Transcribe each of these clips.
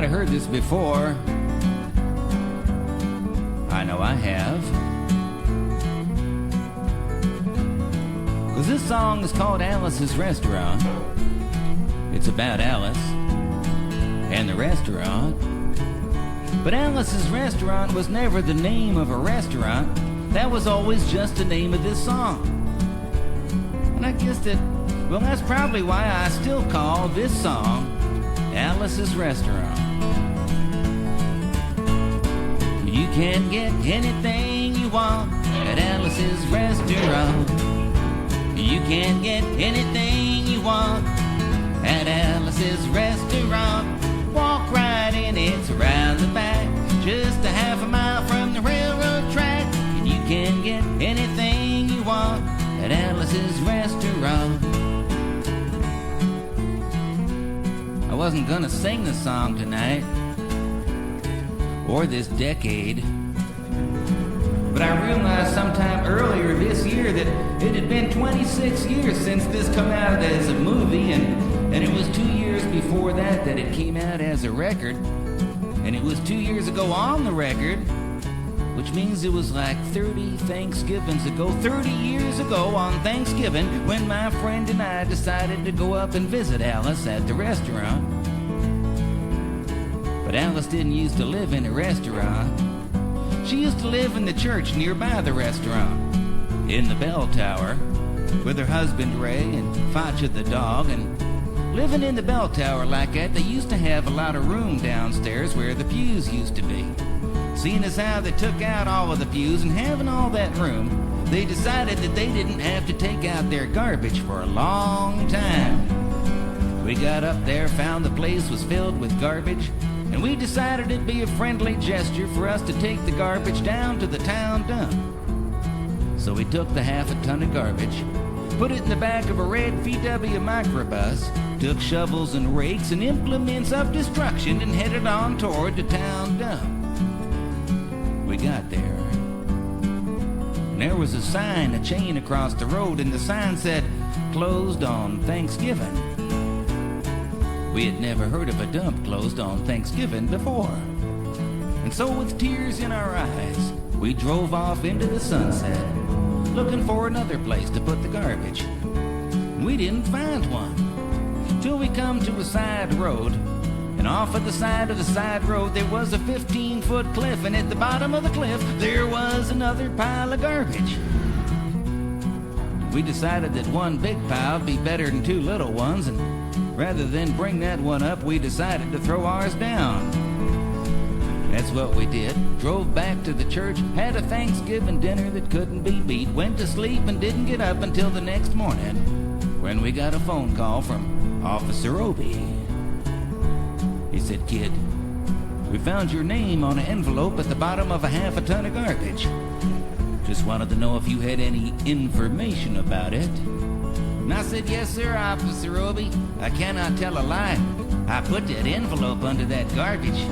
might have heard this before. I know I have. 'Cause this song is called Alice's Restaurant. It's about Alice and the restaurant. But Alice's Restaurant was never the name of a restaurant. That was always just the name of this song. And I guess that's probably why I still call this song Alice's Restaurant. You can get anything you want at Alice's Restaurant. You can get anything you want at Alice's Restaurant. Walk right in, it's around the back, just a half a mile from the railroad track. And you can get anything you want at Alice's Restaurant. I wasn't gonna sing the song tonight, or this decade, but I realized sometime earlier this year that it had been 26 years since this come out as a movie, and it was 2 years before that it came out as a record, and it was 2 years ago on the record, which means it was like 30 Thanksgivings ago, 30 years ago on Thanksgiving, when my friend and I decided to go up and visit Alice at the restaurant. But Alice didn't used to live in a restaurant. She used to live in the church nearby the restaurant, in the bell tower, with her husband Ray and Facha the dog. And living in the bell tower like that, they used to have a lot of room downstairs where the pews used to be. Seeing as how they took out all of the pews and having all that room, they decided that they didn't have to take out their garbage for a long time. We got up there, found the place was filled with garbage, and we decided it'd be a friendly gesture for us to take the garbage down to the town dump. So we took the half a ton of garbage, put it in the back of a red VW microbus, took shovels and rakes and implements of destruction, and headed on toward the town dump. We got there, and there was a sign, a chain across the road, and the sign said, "Closed on Thanksgiving." We had never heard of a dump closed on Thanksgiving before. And so with tears in our eyes, we drove off into the sunset, looking for another place to put the garbage. We didn't find one, till we come to a side road, and off at the side of the side road there was a 15-foot cliff, and at the bottom of the cliff there was another pile of garbage. We decided that one big pile would be better than two little ones, and rather than bring that one up, we decided to throw ours down. That's what we did. Drove back to the church, had a Thanksgiving dinner that couldn't be beat, went to sleep and didn't get up until the next morning, when we got a phone call from Officer Obie. He said, "Kid, we found your name on an envelope at the bottom of a half a ton of garbage. Just wanted to know if you had any information about it." And I said, "Yes, sir, Officer Obie. I cannot tell a lie. I put that envelope under that garbage."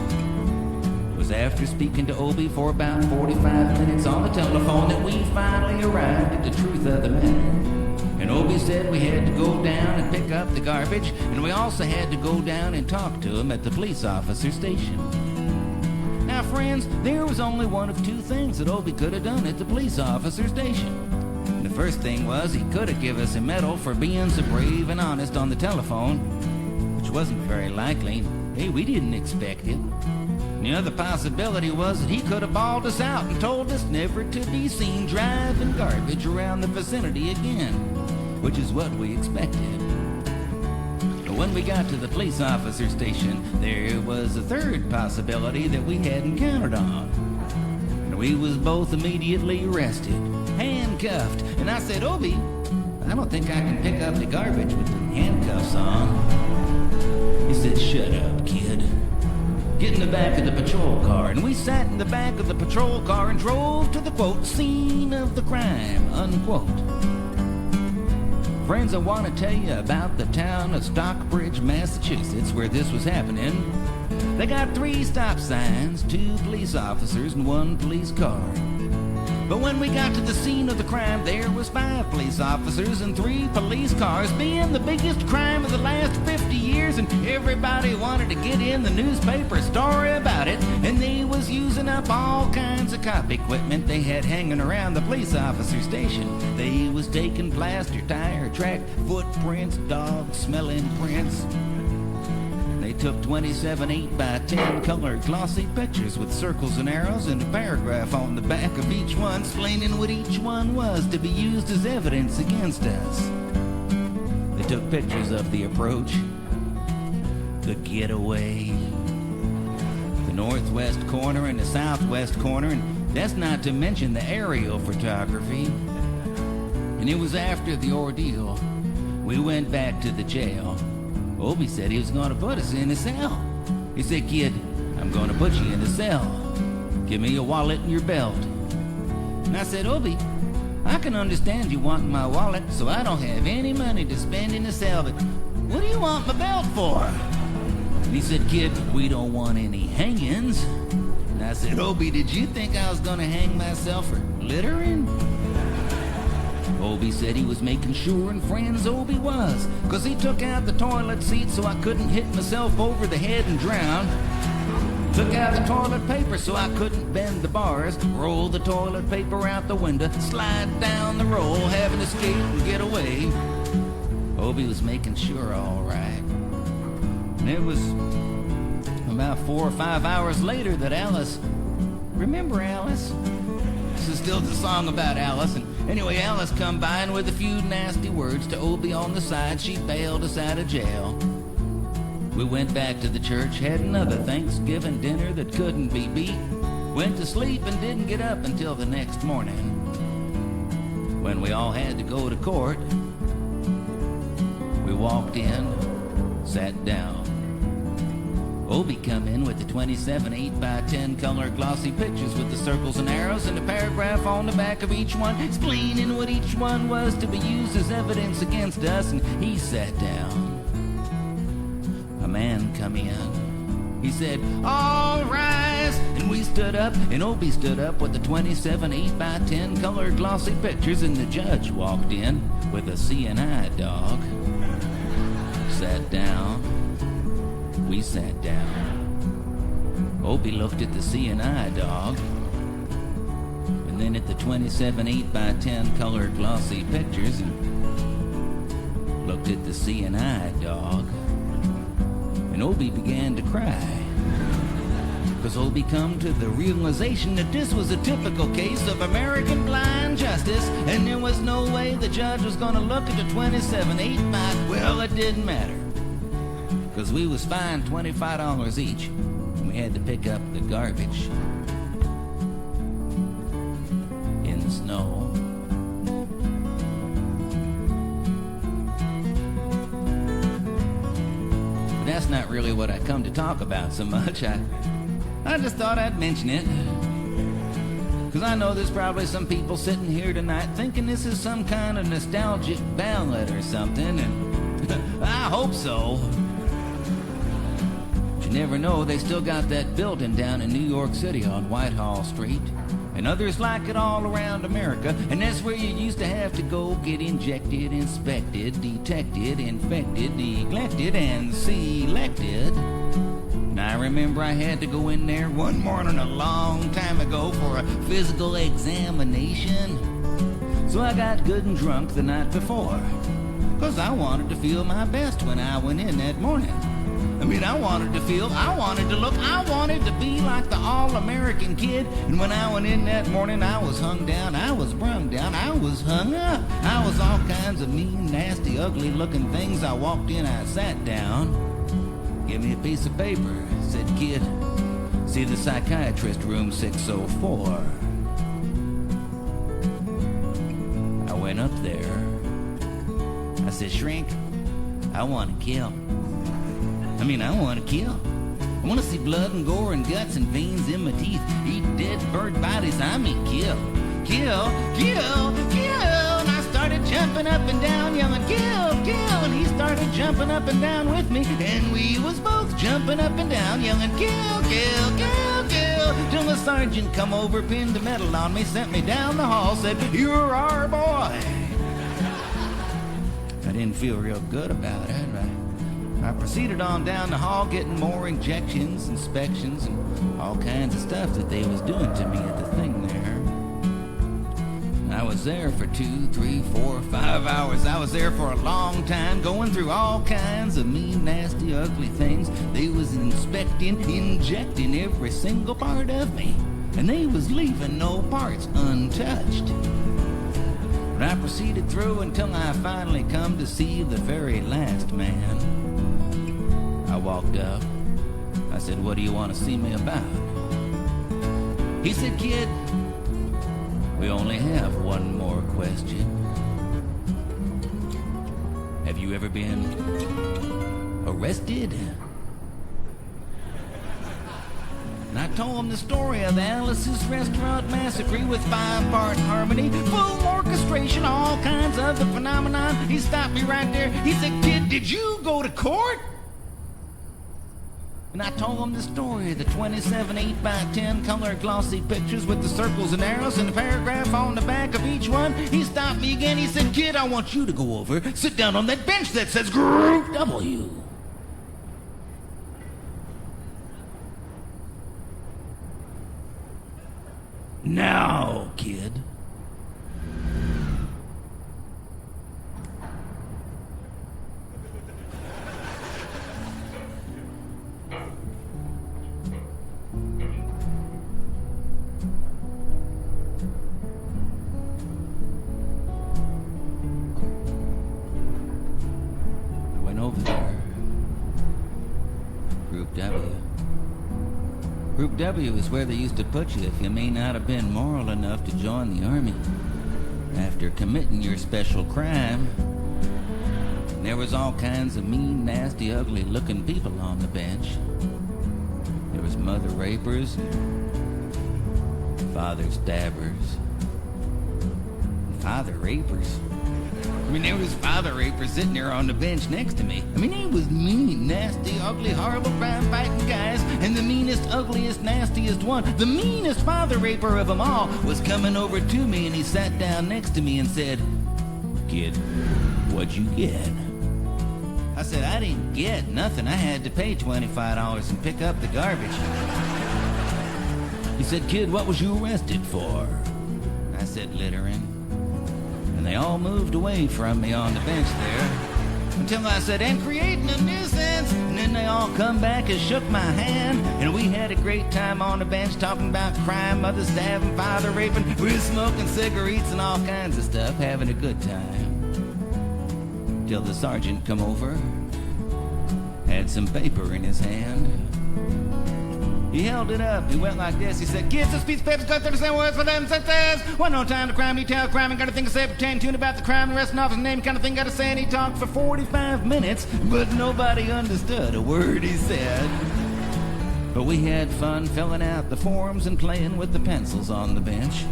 It was after speaking to Obie for about 45 minutes on the telephone that we finally arrived at the truth of the matter. And Obie said we had to go down and pick up the garbage, and we also had to go down and talk to him at the police officer station. Now, friends, there was only one of two things that Obie could have done at the police officer station. The first thing was he could have given us a medal for being so brave and honest on the telephone, which wasn't very likely. Hey, we didn't expect it. And the other possibility was that he could have bawled us out and told us never to be seen driving garbage around the vicinity again, which is what we expected. But when we got to the police officer station, there was a third possibility that we hadn't counted on. And we was both immediately arrested, handcuffed, and I said, "Obie, I don't think I can pick up the garbage with the handcuffs on." He said, "Shut up, kid. Get in the back of the patrol car." And we sat in the back of the patrol car and drove to the, quote, "scene of the crime," unquote. Friends, I want to tell you about the town of Stockbridge, Massachusetts, where this was happening. They got 3 stop signs, 2 police officers, and 1 police car. But when we got to the scene of the crime, there was 5 police officers and 3 police cars, being the biggest crime of the last 50 years, and everybody wanted to get in the newspaper story about it, and they was using up all kinds of cop equipment they had hanging around the police officer station. They was taking plaster, tire track, footprints, dog-smelling prints. They took 27 8x10 colored glossy pictures with circles and arrows and a paragraph on the back of each one explaining what each one was to be used as evidence against us. They took pictures of the approach, the getaway, the northwest corner and the southwest corner, and that's not to mention the aerial photography. And it was after the ordeal we went back to the jail. Obie said he was going to put us in a cell. He said, "Kid, I'm going to put you in a cell. Give me your wallet and your belt." And I said, "Obie, I can understand you wanting my wallet, so I don't have any money to spend in a cell, but what do you want my belt for?" And he said, "Kid, we don't want any hangings." And I said, "Obie, did you think I was going to hang myself for littering?" Obie said he was making sure, and friends Obie was, 'cause he took out the toilet seat so I couldn't hit myself over the head and drown. Took out the toilet paper so I couldn't bend the bars, roll the toilet paper out the window, slide down the roll, have an escape and get away. Obie was making sure all right. And it was about 4 or 5 hours later that Alice, remember Alice? This is still the song about Alice, and anyway, Alice come by, and with a few nasty words to Obie on the side, she bailed us out of jail. We went back to the church, had another Thanksgiving dinner that couldn't be beat, went to sleep and didn't get up until the next morning. When we all had to go to court, we walked in, sat down. Obie come in with the 27 8x10 color glossy pictures with the circles and arrows and a paragraph on the back of each one explaining what each one was to be used as evidence against us, and he sat down. A man come in. He said, "All rise!" And we stood up, and Obie stood up with the 27 8x10 color glossy pictures, and the judge walked in with a CNI dog. Sat down. We sat down. Obie looked at the CNI dog, and then at the 27 8x10 colored glossy pictures, and looked at the CNI dog, and Obie began to cry. Because Obie come to the realization that this was a typical case of American blind justice, and there was no way the judge was going to look at the 27 8x. Well, it didn't matter, because we was fined $25 each, and we had to pick up the garbage in the snow. But that's not really what I come to talk about so much. I just thought I'd mention it, because I know there's probably some people sitting here tonight thinking this is some kind of nostalgic ballad or something, and I hope so. You never know, they still got that building down in New York City on Whitehall Street, and others like it all around America, and that's where you used to have to go get injected, inspected, detected, infected, neglected, and selected. And I remember I had to go in there one morning a long time ago for a physical examination. So I got good and drunk the night before, 'cause I wanted to feel my best when I went in that morning. I mean, I wanted to feel, I wanted to look, I wanted to be like the all-American kid. And when I went in that morning, I was hung down, I was brung down, I was hung up. I was all kinds of mean, nasty, ugly-looking things. I walked in, I sat down. Give me a piece of paper. Said, "Kid, see the psychiatrist, room 604. I went up there. I said, "Shrink, I want to kill. I want to kill. I want to see blood and gore and guts and veins in my teeth. Eat dead bird bodies. Kill. Kill, kill, kill." And I started jumping up and down, yelling, "Kill, kill." And he started jumping up and down with me. And we was both jumping up and down, yelling, "Kill, kill, kill, kill." till the sergeant come over, pinned a medal on me, sent me down the hall, said, "You're our boy." I didn't feel real good about it. I proceeded on down the hall, getting more injections, inspections, and all kinds of stuff that they was doing to me at the thing there. I was there for 2, 3, 4, 5 hours. I was there for a long time, going through all kinds of mean, nasty, ugly things. They was inspecting, injecting every single part of me, and they was leaving no parts untouched. And I proceeded through until I finally come to see the very last man. I walked up. I said, "What do you want to see me about?" He said, "Kid, we only have one more question. Have you ever been arrested?" And I told him the story of the Alice's Restaurant Massacre with 5-part harmony, full orchestration, all kinds of the phenomenon. He stopped me right there. He said, "Kid, did you go to court?" And I told him the story of the 27 8x10 color glossy pictures with the circles and arrows and the paragraph on the back of each one. He stopped me again. He said, "Kid, I want you to go over, sit down on that bench that says Group W." Now, kid. I went over there. Group W. Group W is where they used to put you if you may not have been moral enough to join the army. After committing your special crime, there was all kinds of mean, nasty, ugly-looking people on the bench. There was mother rapers, father stabbers, and father rapers. I mean, there was father rapers sitting there on the bench next to me. I mean, he was mean, nasty, ugly, horrible, crime-fighting guys. And the meanest, ugliest, nastiest one, the meanest father raper of them all, was coming over to me, and he sat down next to me and said, "Kid, what'd you get?" I said, "I didn't get nothing. I had to pay $25 and pick up the garbage." He said, "Kid, what was you arrested for?" I said, "Littering." And they all moved away from me on the bench there until I said, "And creating a nuisance." And then they all come back and shook my hand, and we had a great time on the bench talking about crime, mother stabbing, father raping. We were smoking cigarettes and all kinds of stuff, having a good time. Till the sergeant come over, had some paper in his hand. He held it up. He went like this. He said, "Kids, this piece of paper's got 37 words for them sentences. One no time to crime, detail crime, and got a thing to say, pretend tune about the crime, the rest of his name kind of thing got to say." And he talked for 45 minutes, but nobody understood a word he said. But we had fun filling out the forms and playing with the pencils on the bench.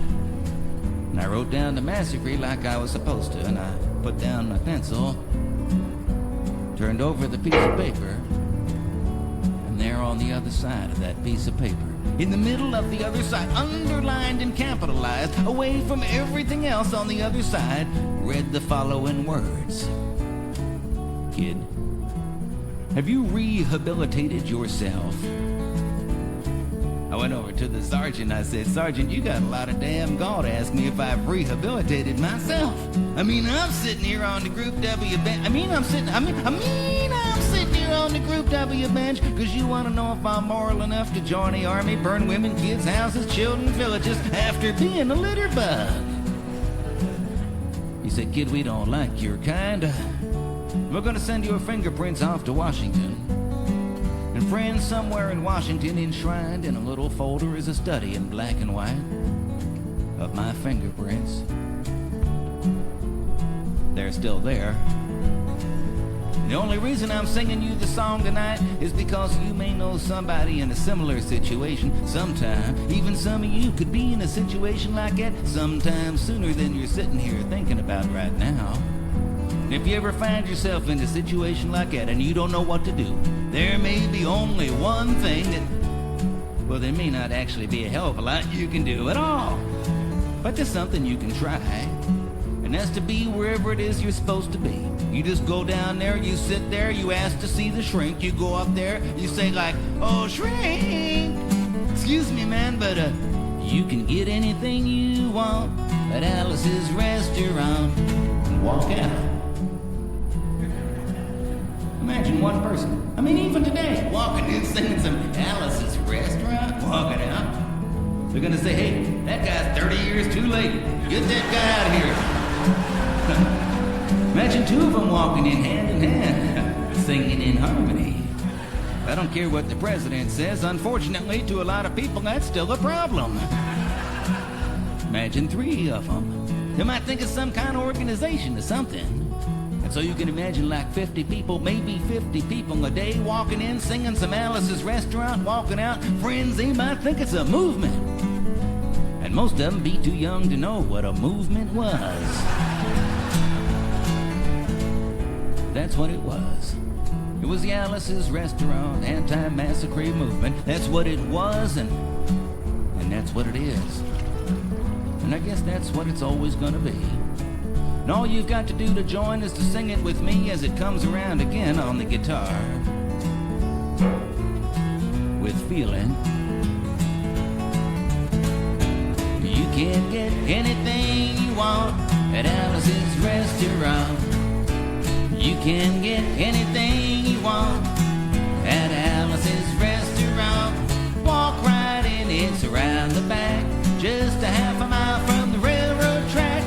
And I wrote down the massacre like I was supposed to, and I put down my pencil, turned over the piece of paper, and there on the other side of that piece of paper, in the middle of the other side, underlined and capitalized, away from everything else on the other side, read the following words: "Kid, have you rehabilitated yourself?" I went over to the sergeant. I said, "Sergeant, you got a lot of damn gall to ask me if I've rehabilitated myself. I mean, I'm sitting here on the Group W bench. I'm sitting here on the Group W bench because you want to know if I'm moral enough to join the army, burn women, kids, houses, children, villages after being a litter bug." He said, "Kid, we don't like your kind. We're going to send your fingerprints off to Washington. And friends, somewhere in Washington, enshrined in a little folder is a study in black and white of my fingerprints. They're still there. The only reason I'm singing you the song tonight is because you may know somebody in a similar situation sometime. Even some of you could be in a situation like that sometime sooner than you're sitting here thinking about right now. If you ever find yourself in a situation like that and you don't know what to do, there may be only one thing well, there may not actually be a hell of a lot you can do at all. But there's something you can try. And that's to be wherever it is you're supposed to be. You just go down there, you sit there, you ask to see the shrink. You go up there, you say like, "Oh, shrink, excuse me, man, but you can get anything you want at Alice's restaurant," and walk out. Imagine one person, I mean even today, walking in singing some Alice's restaurant, walking out. They're gonna say, "Hey, that guy's 30 years too late. Get that guy out of here." Imagine two of them walking in hand, singing in harmony. I don't care what the president says. Unfortunately, to a lot of people, that's still a problem. Imagine three of them. They might think it's some kind of organization or something. And so you can imagine like 50 people, maybe 50 people a day walking in, singing some Alice's restaurant, walking out. Friends, they might think it's a movement. And most of them be too young to know what a movement was. That's what it was. It was the Alice's Restaurant anti-massacre movement. That's what it was, and that's what it is. And I guess that's what it's always gonna be. And all you've got to do to join is to sing it with me as it comes around again on the guitar. With feeling. You can get anything you want at Alice's Restaurant. You can get anything you want at Alice's Restaurant. Walk right in, it's around the back, just a half a mile from the railroad track.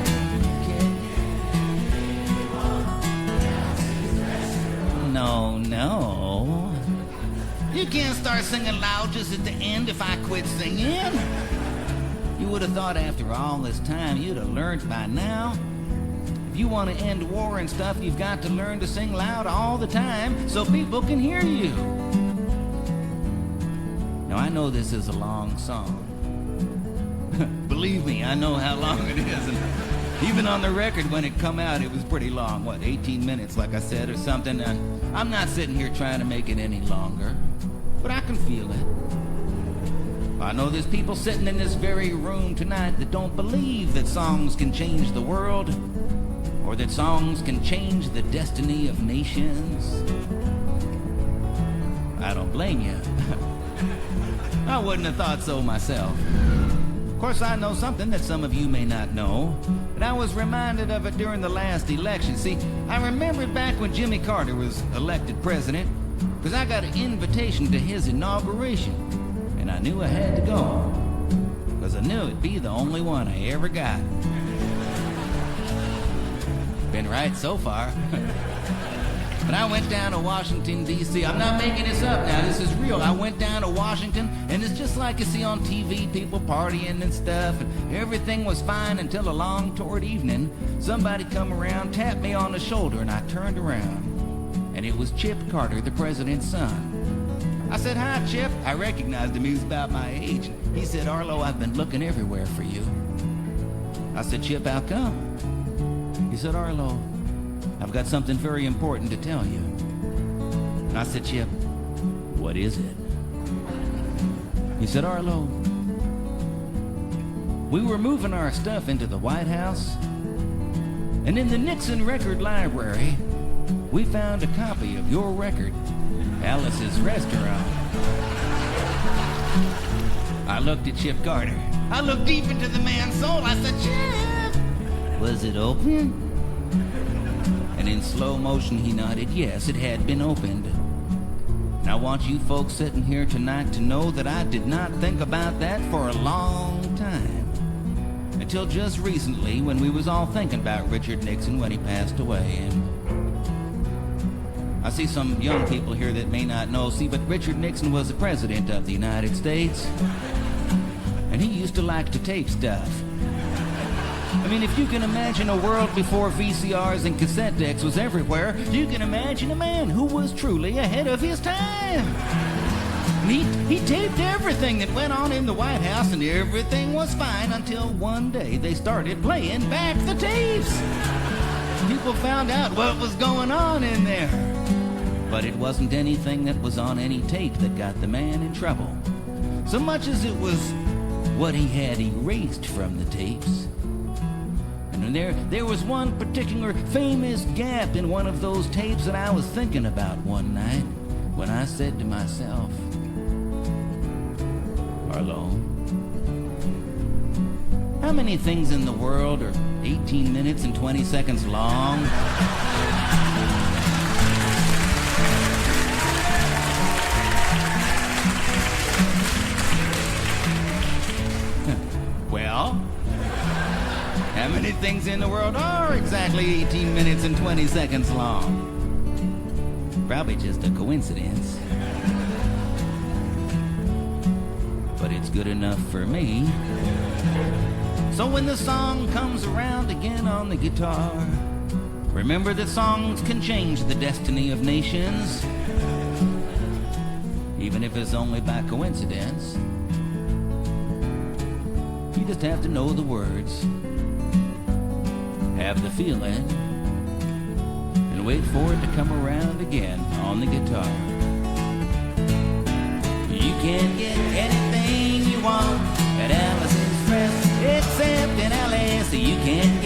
No. You can't start singing loud just at the end if I quit singing. You would have thought after all this time you'd have learned by now. If you want to end war and stuff, you've got to learn to sing loud all the time so people can hear you. Now, I know this is a long song. Believe me, I know how long it is. And even on the record when it come out, it was pretty long. What, 18 minutes, like I said, or something? I'm not sitting here trying to make it any longer, but I can feel it. I know there's people sitting in this very room tonight that don't believe that songs can change the world, or that songs can change the destiny of nations. I don't blame you. I wouldn't have thought so myself. Of course, I know something that some of you may not know, but I was reminded of it during the last election. See, I remembered back when Jimmy Carter was elected president, because I got an invitation to his inauguration, and I knew I had to go, because I knew it'd be the only one I ever got. Been right so far. But I went down to Washington, D.C. I'm not making this up now. This is real. I went down to Washington, and it's just like you see on TV, people partying and stuff, and everything was fine until along toward evening. Somebody come around, tapped me on the shoulder, and I turned around, and it was Chip Carter, the president's son. I said, "Hi, Chip." I recognized him. He was about my age. He said, "Arlo, I've been looking everywhere for you." I said, "Chip, how come?" He said, "Arlo, I've got something very important to tell you." And I said, "Chip, what is it?" He said, "Arlo, we were moving our stuff into the White House, and in the Nixon Record Library, we found a copy of your record, Alice's Restaurant." I looked at Chip Carter. I looked deep into the man's soul. I said, "Chip, was it open?" And in slow motion, he nodded, yes, it had been opened. And I want you folks sitting here tonight to know that I did not think about that for a long time. Until just recently, when we was all thinking about Richard Nixon when he passed away. And I see some young people here that may not know. See, but Richard Nixon was the president of the United States. And he used to like to tape stuff. I mean, if you can imagine a world before VCRs and cassette decks was everywhere, you can imagine a man who was truly ahead of his time. And he taped everything that went on in the White House, and everything was fine until one day they started playing back the tapes. People found out what was going on in there. But it wasn't anything that was on any tape that got the man in trouble. so much as it was what he had erased from the tapes. And there was one particular famous gap in one of those tapes that I was thinking about one night when I said to myself, Arlo, how many things in the world are 18 minutes and 20 seconds long? Well, how many things in the world are exactly 18 minutes and 20 seconds long? Probably just a coincidence. But it's good enough for me. So when the song comes around again on the guitar, remember that songs can change the destiny of nations, even if it's only by coincidence. You just have to know the words, have the feeling, and wait for it to come around again on the guitar. You can get anything you want at Alice's Express, except in LA, so you can't